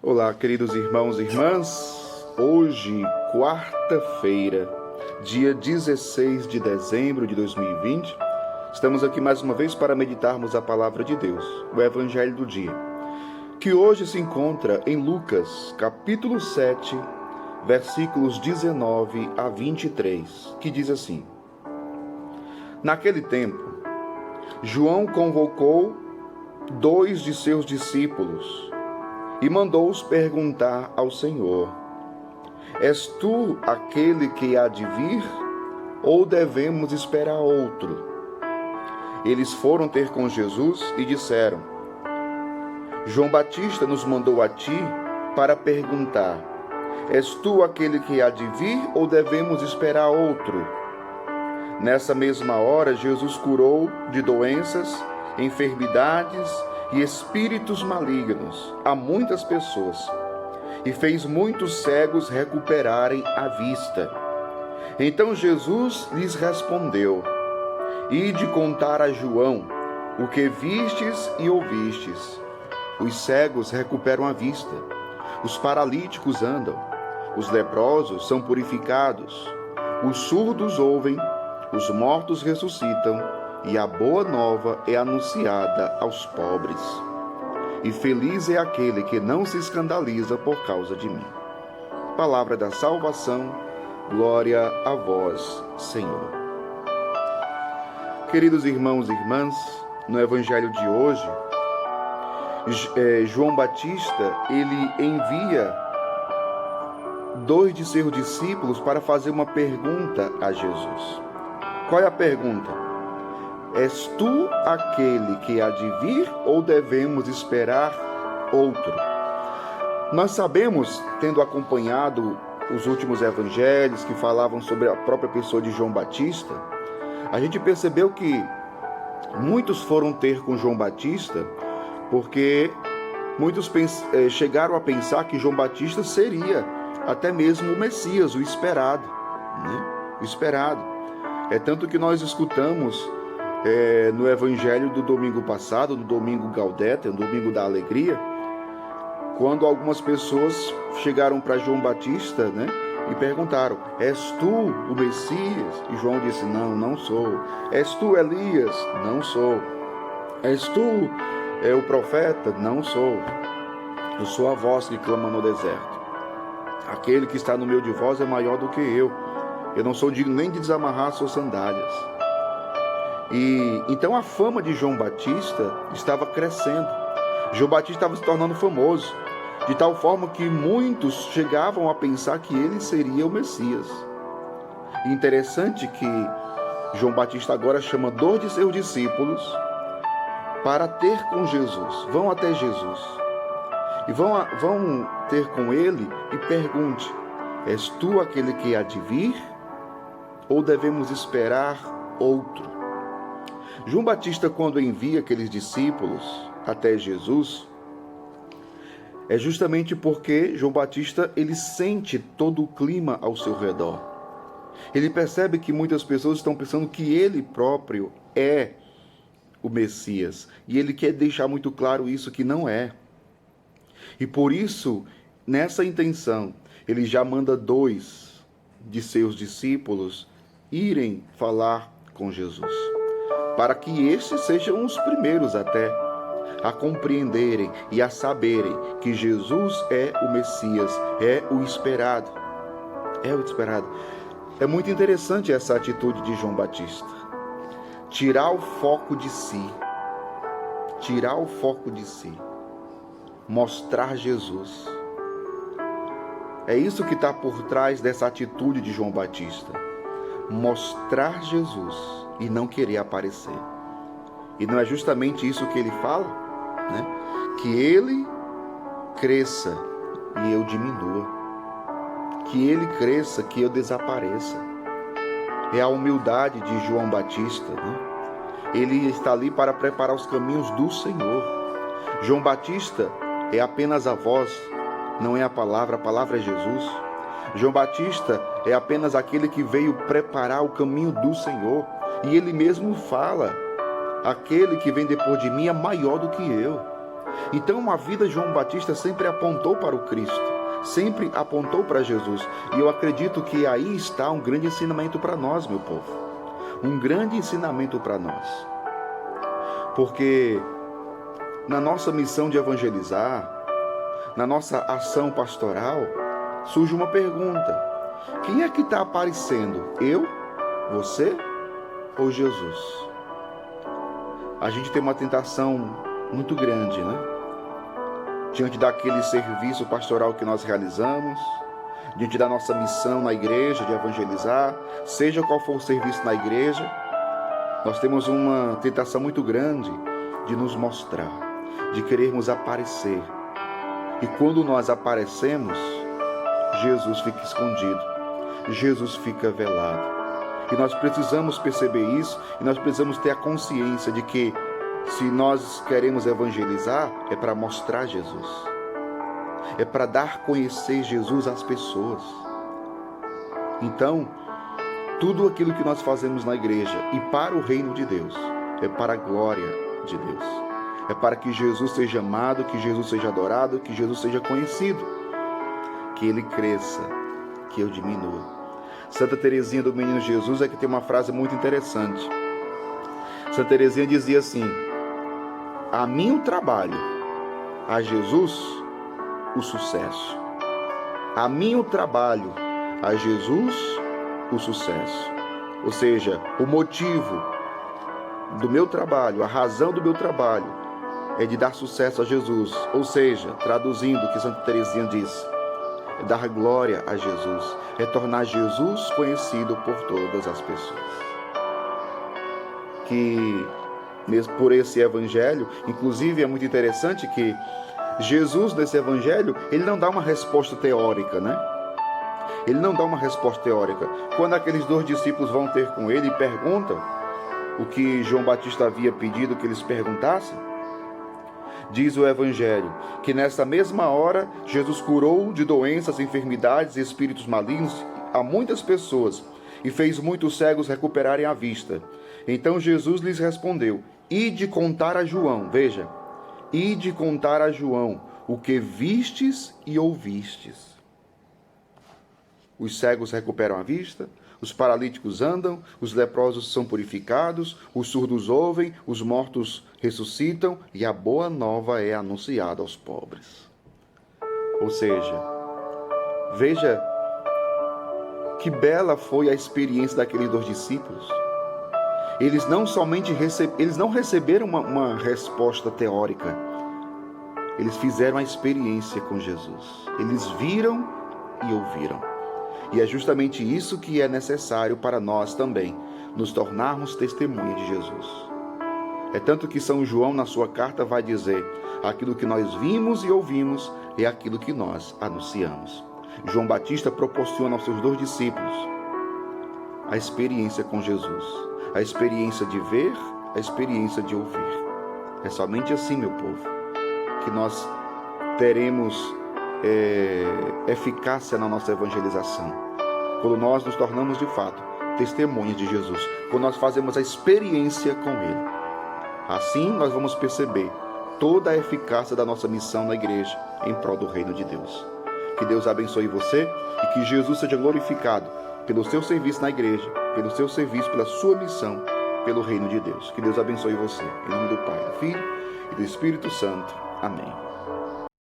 Olá, queridos irmãos e irmãs. Hoje, quarta-feira, dia 16 de dezembro de 2020, estamos aqui mais uma vez para meditarmos a palavra de Deus, o Evangelho do dia, que hoje se encontra em Lucas, capítulo 7, versículos 19 a 23, que diz assim: Naquele tempo, João convocou 2 de seus discípulos e mandou-os perguntar ao Senhor: És tu aquele que há de vir, ou devemos esperar outro? Eles foram ter com Jesus e disseram: João Batista nos mandou a ti para perguntar: És tu aquele que há de vir, ou devemos esperar outro? Nessa mesma hora, Jesus curou de doenças, enfermidades e espíritos malignos a muitas pessoas, e fez muitos cegos recuperarem a vista. Então Jesus lhes respondeu: Ide contar a João o que vistes e ouvistes. Os cegos recuperam a vista, os paralíticos andam, os leprosos são purificados, os surdos ouvem, os mortos ressuscitam, e a boa nova é anunciada aos pobres. E feliz é aquele que não se escandaliza por causa de mim. Palavra da salvação, glória a vós, Senhor. Queridos irmãos e irmãs, no Evangelho de hoje, João Batista, ele envia 2 de seus discípulos para fazer uma pergunta a Jesus. Qual é a pergunta? És tu aquele que há de vir, ou devemos esperar outro? Nós sabemos, tendo acompanhado os últimos evangelhos que falavam sobre a própria pessoa de João Batista, a gente percebeu que muitos foram ter com João Batista porque muitos chegaram a pensar que João Batista seria até mesmo o Messias, o esperado, né? O esperado. É tanto que nós escutamos no Evangelho do domingo passado, no domingo Gaudete, no domingo da alegria, quando algumas pessoas chegaram para João Batista, né, e perguntaram: És tu o Messias? E João disse: Não sou. És tu Elias? Não sou. És tu o profeta? Não sou. Eu sou a voz que clama no deserto. Aquele que está no meio de vós é maior do que eu. Eu não sou digno nem de desamarrar suas sandálias. E então a fama de João Batista estava crescendo. João Batista estava se tornando famoso, de tal forma que muitos chegavam a pensar que ele seria o Messias. E interessante que João Batista agora chama 2 de seus discípulos para ter com Jesus. Vão até Jesus e vão ter com ele e pergunte: És tu aquele que há de vir, ou devemos esperar outro? João Batista, quando envia aqueles discípulos até Jesus, é justamente porque João Batista, ele sente todo o clima ao seu redor. Ele percebe que muitas pessoas estão pensando que ele próprio é o Messias, e ele quer deixar muito claro isso, que não é. E por isso, nessa intenção, ele já manda 2 de seus discípulos irem falar com Jesus, para que estes sejam os primeiros até a compreenderem e a saberem que Jesus é o Messias, é o esperado. É o esperado. É muito interessante essa atitude de João Batista. Tirar o foco de si. Tirar o foco de si. Mostrar Jesus. É isso que está por trás dessa atitude de João Batista. Mostrar Jesus e não querer aparecer. E não é justamente isso que ele fala, né? Que ele cresça e eu diminua. Que ele cresça, que eu desapareça. É a humildade de João Batista, né? Ele está ali para preparar os caminhos do Senhor. João Batista é apenas a voz, não é a palavra é Jesus. João Batista é apenas aquele que veio preparar o caminho do Senhor. E ele mesmo fala: aquele que vem depois de mim é maior do que eu. Então a vida de João Batista sempre apontou para o Cristo, sempre apontou para Jesus. E eu acredito que aí está um grande ensinamento para nós, meu povo. Um grande ensinamento para nós. Porque na nossa missão de evangelizar, na nossa ação pastoral, surge uma pergunta: quem é que está aparecendo? Eu? Você? Ou Jesus? A gente tem uma tentação muito grande, né? Diante daquele serviço pastoral que nós realizamos, diante da nossa missão na igreja de evangelizar, seja qual for o serviço na igreja, nós temos uma tentação muito grande de nos mostrar, de querermos aparecer. E quando nós aparecemos, Jesus fica escondido, Jesus fica velado. E nós precisamos perceber isso, e nós precisamos ter a consciência de que se nós queremos evangelizar, é para mostrar Jesus. É para dar a conhecer Jesus às pessoas. Então, tudo aquilo que nós fazemos na igreja e para o reino de Deus, é para a glória de Deus. É para que Jesus seja amado, que Jesus seja adorado, que Jesus seja conhecido. Que Ele cresça, que eu diminua. Santa Teresinha do Menino Jesus é que tem uma frase muito interessante. Santa Teresinha dizia assim: a mim o trabalho, a Jesus o sucesso. A mim o trabalho, a Jesus o sucesso. Ou seja, o motivo do meu trabalho, a razão do meu trabalho é de dar sucesso a Jesus. Ou seja, traduzindo o que Santa Teresinha diz, é dar glória a Jesus, é tornar Jesus conhecido por todas as pessoas. Que por esse evangelho, inclusive é muito interessante que Jesus nesse evangelho, ele não dá uma resposta teórica, né? Ele não dá uma resposta teórica. Quando aqueles 2 discípulos vão ter com ele e perguntam o que João Batista havia pedido que eles perguntassem, diz o evangelho que nessa mesma hora Jesus curou de doenças, enfermidades e espíritos malignos a muitas pessoas e fez muitos cegos recuperarem a vista. Então Jesus lhes respondeu: ide contar a João, veja, ide contar a João o que vistes e ouvistes. Os cegos recuperam a vista, os paralíticos andam, os leprosos são purificados, os surdos ouvem, os mortos ressuscitam e a boa nova é anunciada aos pobres. Ou seja, veja que bela foi a experiência daqueles 2 discípulos. Eles não somente receberam uma resposta teórica, eles fizeram a experiência com Jesus. Eles viram e ouviram. E é justamente isso que é necessário para nós também, nos tornarmos testemunha de Jesus. É tanto que São João, na sua carta, vai dizer: aquilo que nós vimos e ouvimos é aquilo que nós anunciamos. João Batista proporciona aos seus 2 discípulos a experiência com Jesus, a experiência de ver, a experiência de ouvir. É somente assim, meu povo, que nós teremos eficácia na nossa evangelização. Quando nós nos tornamos de fato testemunhas de Jesus, quando nós fazemos a experiência com Ele, assim nós vamos perceber toda a eficácia da nossa missão na igreja em prol do reino de Deus. Que Deus abençoe você e que Jesus seja glorificado pelo seu serviço na igreja, pelo seu serviço, pela sua missão, pelo reino de Deus. Que Deus abençoe você. Em nome do Pai, do Filho e do Espírito Santo. Amém.